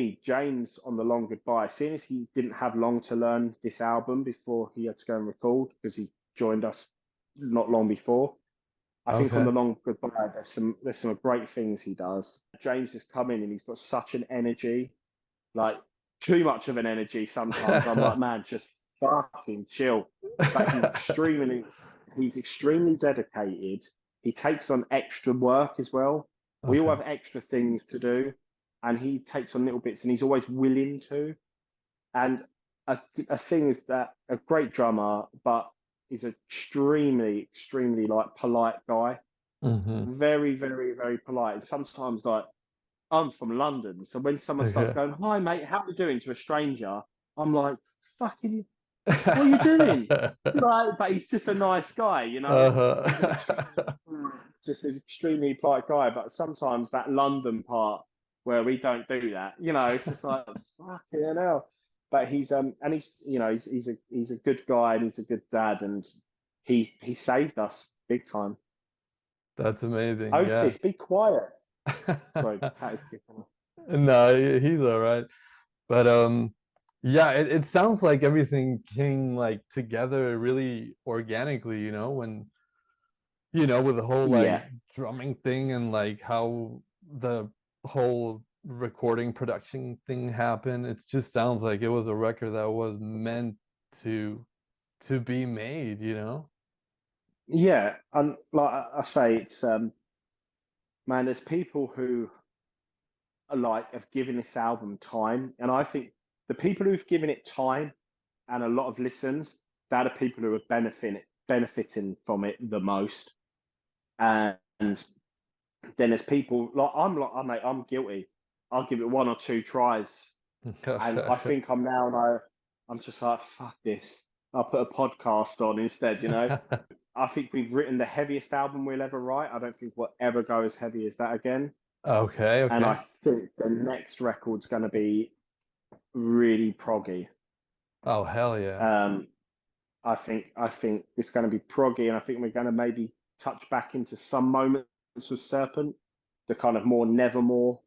me, James on the Long Goodbye, seeing as he didn't have long to learn this album before he had to go and record because he joined us not long before. I think on Okay. the Long Goodbye, there's some great things he does. James has come in and he's got such an energy, like too much of an energy sometimes. I'm like, man, just fucking chill. But he's extremely dedicated. He takes on extra work as well. We all Okay. have extra things to do, and he takes on little bits, and he's always willing to. And a thing is that a great drummer, but he's extremely like polite guy. Mm-hmm. Very, very, very polite. And sometimes like I'm from London, so when someone starts Okay. going, "Hi, mate, how are you doing?" to a stranger, I'm like, "Fucking, what are you doing?" Like, but he's just a nice guy, you know. He's an Uh-huh. just an extremely polite guy. But sometimes that London part where we don't do that, you know, it's just like fucking hell. But he's and he's you know he's a good guy and he's a good dad and he saved us big time. That's amazing. Yeah. Otis, be quiet. Sorry, cat is kicking. No, he's all right. But yeah, it sounds like everything came like together really organically, when with the whole like Yeah, drumming thing and like how the whole recording production thing happened. It just sounds like it was a record that was meant to to be made. yeah, and like I say, it's man, there's people who are like have given this album time, and I think the people who've given it time and a lot of listens, they're the people who are benefiting from it the most. And then there's people like I'm guilty. I'll give it one or two tries, and I think I'm now, and I'm just like fuck this. I'll put a podcast on instead, you know. I think we've written the heaviest album we'll ever write. I don't think we'll ever go as heavy as that again. Okay, And okay. I think the next record's going to be really proggy. Oh, hell yeah. Um, I think it's going to be proggy, and I think we're going to maybe touch back into some moments with Serpent, the kind of more Nevermore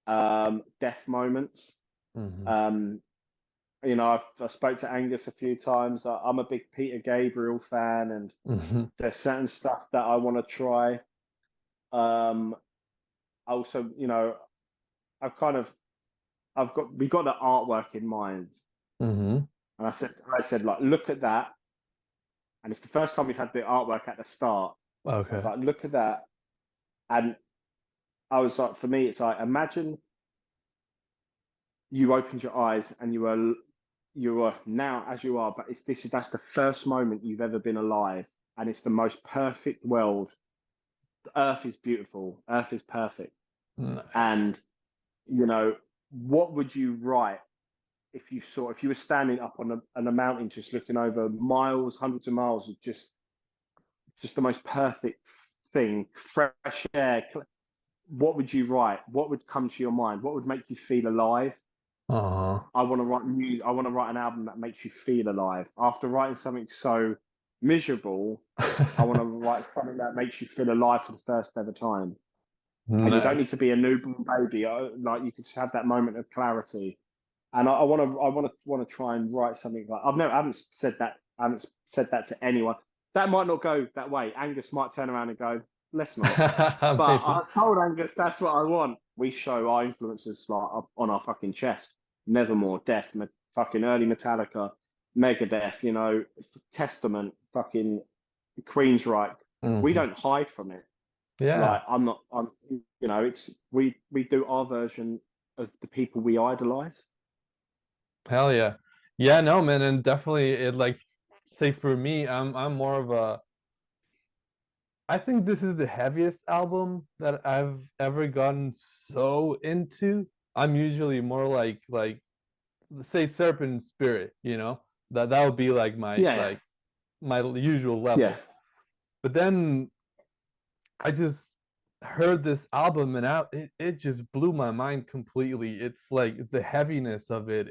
death moments. Hmm. Um, I spoke to Angus a few times. I'm a big Peter Gabriel fan, and Hmm. there's certain stuff that I want to try. Um, also, we got the artwork in mind, Hmm. and I said like, look at that, and it's the first time we've had the artwork at the start. I was Okay. like, look at that, and I was like, for me, it's like, imagine you opened your eyes and you are now as you are, but that's the first moment you've ever been alive, and it's the most perfect world. Earth is beautiful. Earth is perfect, Nice. and what would you write if you were standing up on a mountain just looking over miles, hundreds of miles of just the most perfect thing, fresh air. What would you write? What would come to your mind? What would make you feel alive? Uh-huh. I want to write music. I want to write an album that makes you feel alive. After writing something so miserable, I want to write something that makes you feel alive for the first ever time. And you don't need Nice. to be a newborn baby. Like you could just have that moment of clarity. And I want to try and write something like I haven't said that. I haven't said that to anyone. That might not go that way. Angus might turn around and go, "Let's not." But Maybe. I told Angus that's what I want. We show our influences like up on our fucking chest. Nevermore, Death, fucking early Metallica, Megadeth, Testament, fucking Queensryche. We Hmm. don't hide from it. Yeah. Like I'm not. It's we do our version of the people we idolize. Hell yeah. Yeah, no, man, and definitely it like say for me, I'm more of a I think this is the heaviest album that I've ever gotten so into. I'm usually more like say Serpent Spirit. That would be like my Yeah, like my usual yeah, level. But then I just heard this album and it just blew my mind completely. It's like the heaviness of it.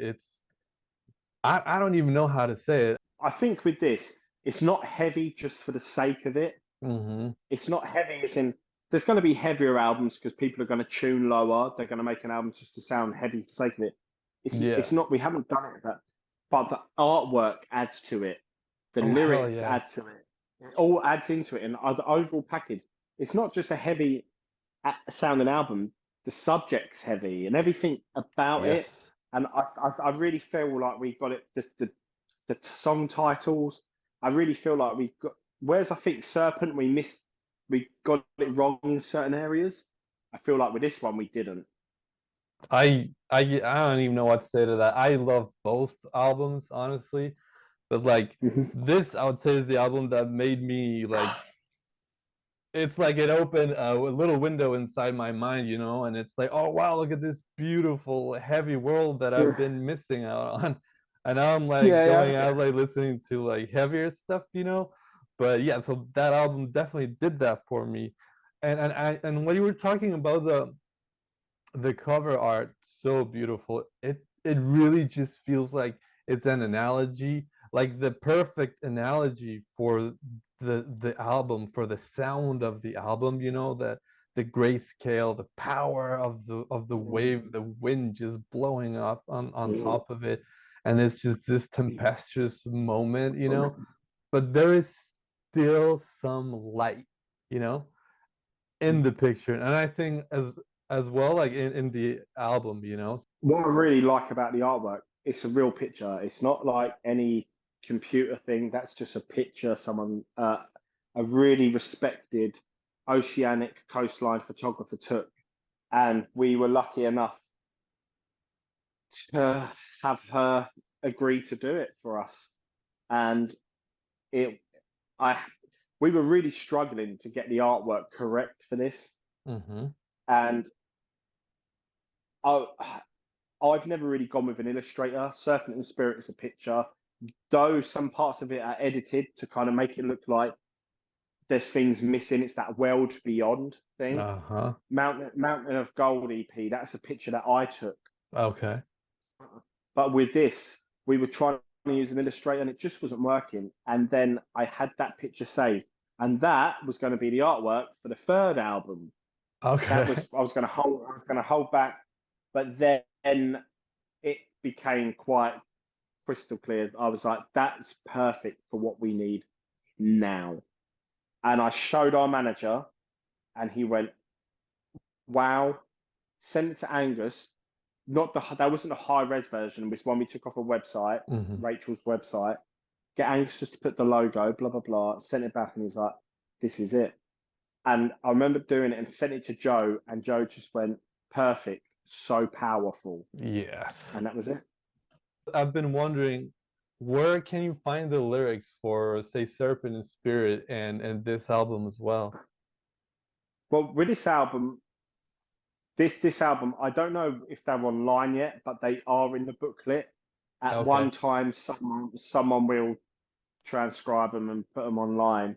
I don't even know how to say it. I think with this, it's not heavy just for the sake of it. Hmm. It's not heavy as in. there's going to be heavier albums because people are going to tune lower. They're going to make an album just to sound heavy for the sake of it. It's Yeah. not. We haven't done it that, but the artwork adds to it. The Oh, hell lyrics yeah. add to it. It all adds into it, and the overall package. It's not just a heavy sounding album. The subject's heavy, and everything about it. Yes. And I really feel like we got it. The song titles. I really feel like we got. Whereas I think Serpent, we got it wrong in certain areas. I feel like with this one we didn't. I don't even know what to say to that. I love both albums, honestly, but like Mhm. this, I would say is the album that made me like. It's like it opened a little window inside my mind, you know, and it's like, oh wow, look at this beautiful, heavy world that I've Yeah, been missing out on, and now I'm like yeah, going out like listening to like heavier stuff, you know. But yeah, so that album definitely did that for me, and when you were talking about the cover art, so beautiful. It really just feels like it's an analogy, like the perfect analogy for the album, for the sound of the album, you know, that the grayscale, the power of the wave, the wind just blowing up on yeah. top of it. And it's just this tempestuous moment, you know, but there is still some light, you know, in the picture. And I think as well, like in the album, you know. What I really like about the artwork, it's a real picture. It's not like any computer thing. That's just a picture someone, a really respected oceanic coastline photographer took, and we were lucky enough to have her agree to do it for us. And it, I, we were really struggling to get the artwork correct for this, Hmm. and I, I've never really gone with an illustrator. Serpent and Spirit is a picture, though some parts of it are edited to kind of make it look like there's things missing. It's that world beyond thing. Uh-huh. Mountain of Gold EP, that's a picture that I took. Okay. But with this, we were trying to use an illustrator and it just wasn't working. And then I had that picture saved. And that was going to be the artwork for the third album. That Okay. was I was gonna hold back, but then it became quite crystal clear. I was like, that's perfect for what we need now. And I showed our manager, and he went, wow, send it to Angus. Not the That wasn't a high res version, it was one we took off a website, Hmm. Rachel's website. Get Angus just to put the logo, blah blah blah. Sent it back, and he's like, this is it. And I remember doing it and sent it to Joe, and Joe just went, perfect, so powerful. Yes. And that was it. I've been wondering, where can you find the lyrics for, say, Serpent and Spirit and this album as well? Well, with this album, I don't know if they're online yet, but they are in the booklet. At Okay. one time, someone will transcribe them and put them online.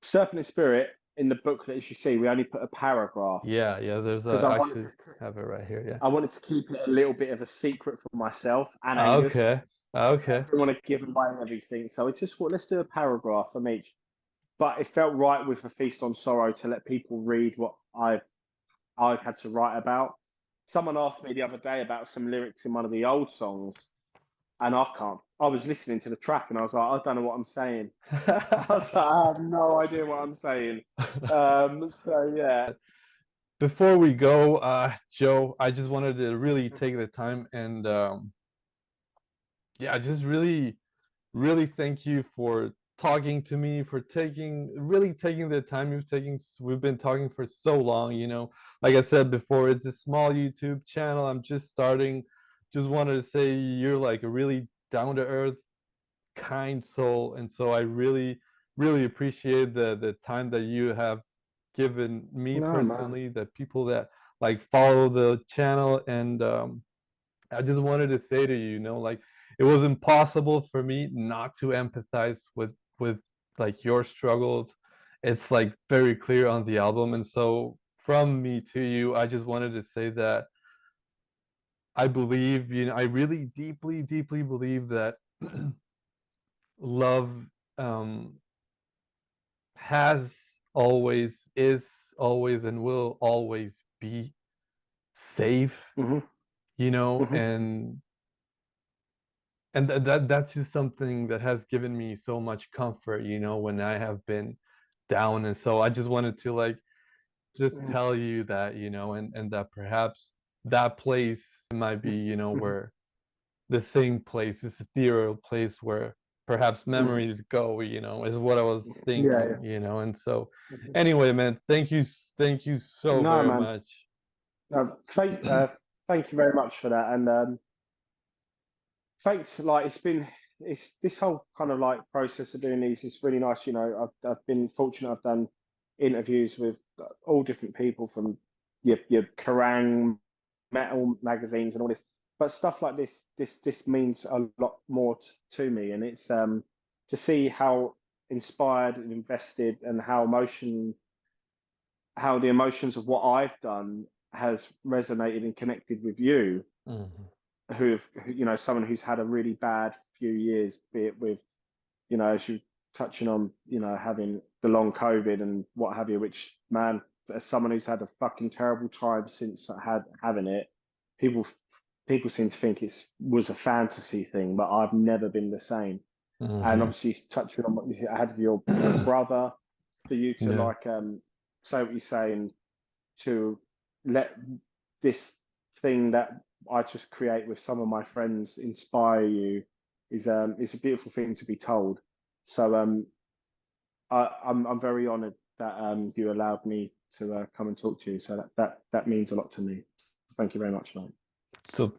Serpent and Spirit in the booklet, as you see, we only put a paragraph Yeah, yeah, there's because I actually have it right here, yeah. I wanted to keep it a little bit of a secret for myself and Angus. Okay. I Okay. didn't want to give away everything, so I just thought let's do a paragraph from each. But it felt right with A Feast on Sorrow to let people read what I've had to write about. Someone asked me the other day about some lyrics in one of the old songs, and I can't. I was listening to the track, and I was like, I don't know what I'm saying. I was like, I have no idea what I'm saying. So yeah. Before we go, Joe, I just wanted to really take the time and yeah, just really thank you for talking to me, for taking the time you've taken. We've been talking for so long, you know. Like I said before, it's a small YouTube channel. I'm just starting. Just wanted to say you're like a really down to earth, kind soul, and so I really appreciate the time that you have given me No, man. personally, the people that like follow the channel, and I just wanted to say to you, you know, like it was impossible for me not to empathize with like your struggles. It's like very clear on the album, and so from me to you, I just wanted to say that I believe, you know, I really deeply believe that love um has always is always and will always be safe, Hmm. you know, Hmm. and that's just something that has given me so much comfort, you know, when I have been down. And so I just wanted to like just tell you that, you know, and that perhaps that place might be, you know, Hmm. where the same place, this ethereal place where perhaps Hmm. memories go, you know, is what I was Yeah, thinking, yeah. you know. And so Mhm. anyway, man, thank you so No, very man. much. Thank you very much for that, and thanks. Like it's this whole kind of like process of doing these is really nice. You know, I've been fortunate. I've done interviews with all different people from your Kerrang metal magazines and all this, but stuff like this means a lot more to me, and it's to see how inspired and invested and how the emotions of what I've done has resonated and connected with you, Mhm. you know, someone who's had a really bad few years, be it with, you know, as you touching on, you know, having the long COVID and what have you, which, man, as someone who's had a fucking terrible time since having it, people people seem to think it's was a fantasy thing, but I've never been the same. And Mhm. obviously touching on what you had with your brother, for you to Yeah. like say what you say and to let this thing that I just create with some of my friends inspire you is a beautiful thing to be told. So I'm very honoured that you allowed me to come and talk to you. So that means a lot to me. Thank you very much, mate. So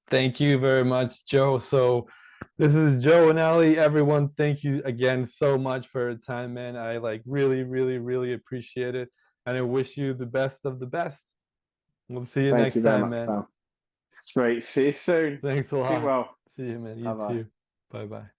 thank you very much, Joe. So this is Joe and Nally. Everyone, thank you again so much for your time, man. I like really, really, really appreciate it. And I wish you the best of the best. We'll see you Thank you next very time, much, man. pal. Sweet. See you soon. Thanks a Keep lot. well. See you, man. You Bye bye. too. Bye bye.